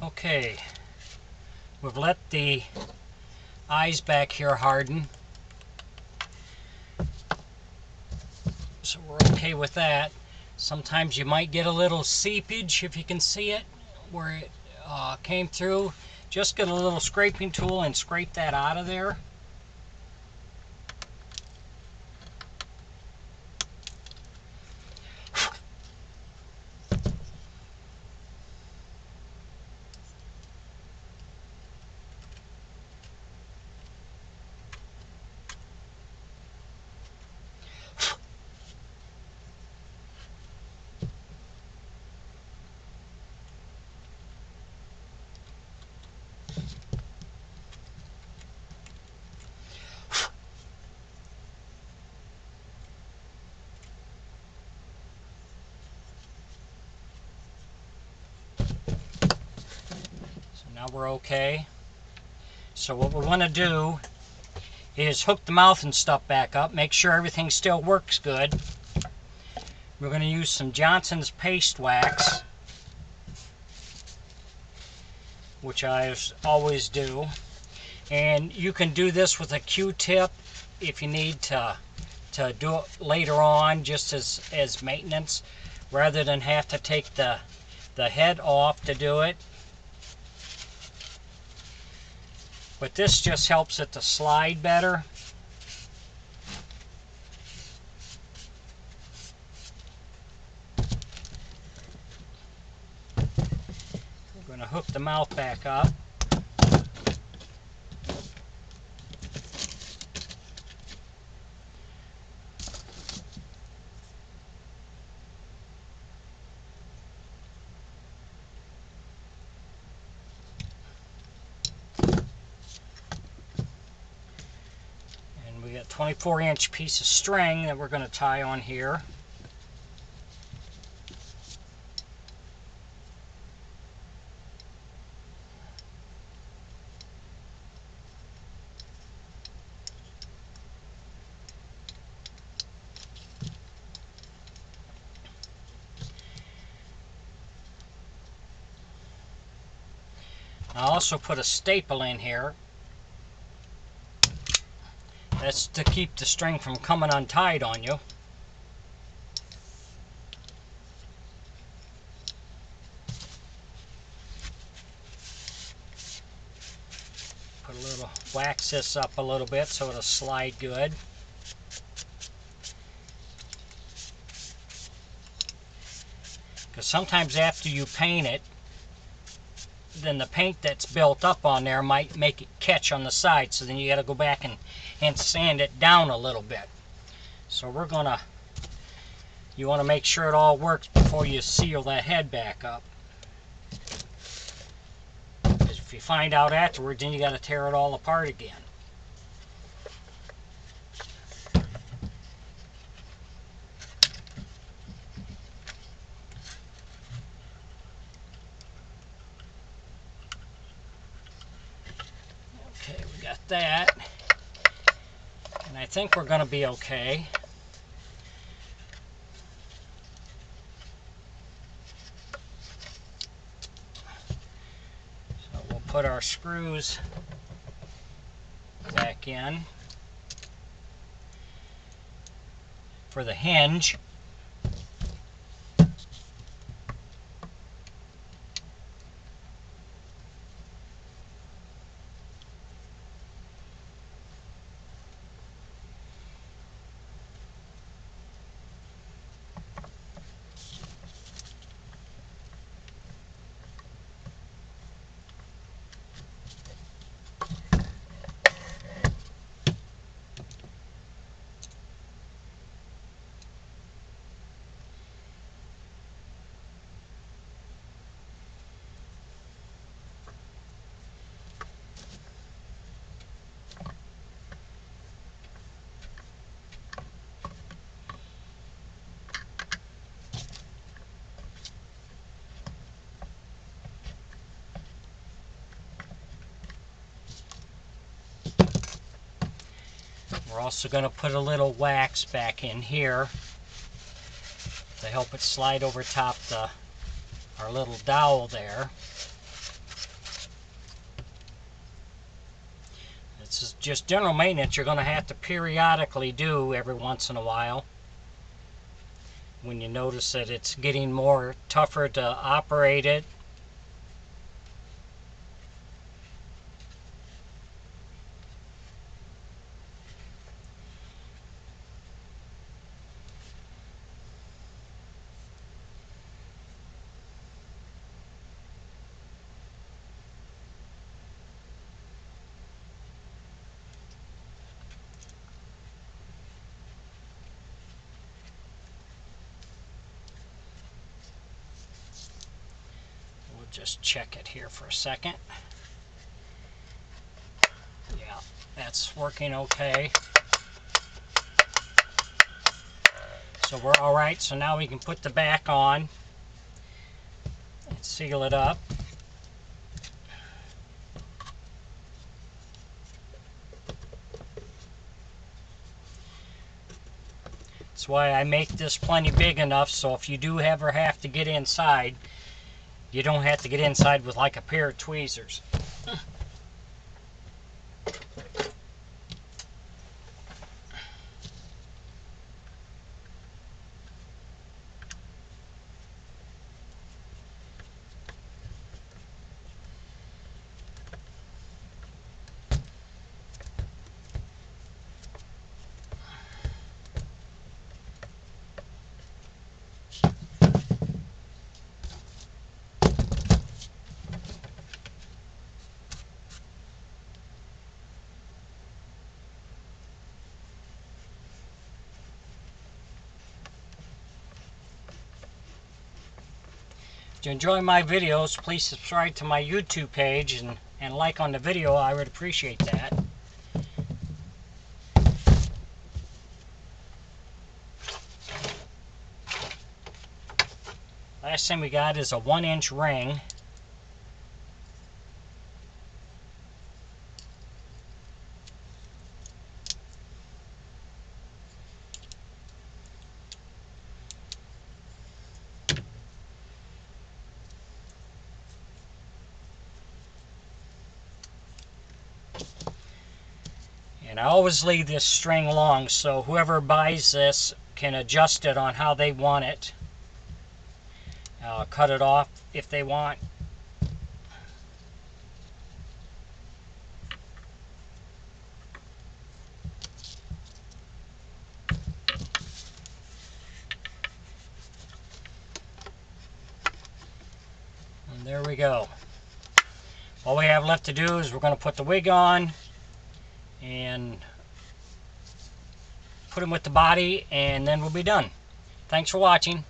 Okay, we've let the eyes back here harden, so we're okay with that. Sometimes you might get a little seepage, if you can see it, where it came through. Just get a little scraping tool and scrape that out of there. Now we're okay. So what we want to do is hook the mouth and stuff back up, make sure everything still works good. We're going to use some Johnson's paste wax, which I always do. And you can do this with a Q-tip if you need to do it later on, just as maintenance, rather than have to take the head off to do it. But this just helps it to slide better. We're going to hook the mouth back up. We got a 24-inch piece of string that we're going to tie on here. I also put a staple in here. That's to keep the string from coming untied on you. Put a little, wax this up a little bit so it'll slide good. Because sometimes after you paint it, then the paint that's built up on there might make it catch on the side, so then you got to go back and sand it down a little bit. So you want to make sure it all works before you seal that head back up. Because if you find out afterwards, then you got to tear it all apart again. Okay, we got that. And I think we're going to be okay. So we'll put our screws back in for the hinge. We're also going to put a little wax back in here to help it slide over top our little dowel there. just general maintenance you're going to have to periodically do every once in a while. When you notice that it's getting more tougher to operate it. We'll just check it here for a second. Yeah, that's working okay. So we're all right. So now we can put the back on and seal it up. That's why I make this plenty big enough so if you do ever have to get inside, you don't have to get inside with like a pair of tweezers. If you enjoy my videos, please subscribe to my YouTube page and like on the video. I would appreciate that. Last thing we got is a 1-inch ring. And I always leave this string long so whoever buys this can adjust it on how they want it. Cut it off if they want. And there we go. All we have left to do is we're going to put the wig on and put them with the body, and then we'll be done. Thanks for watching.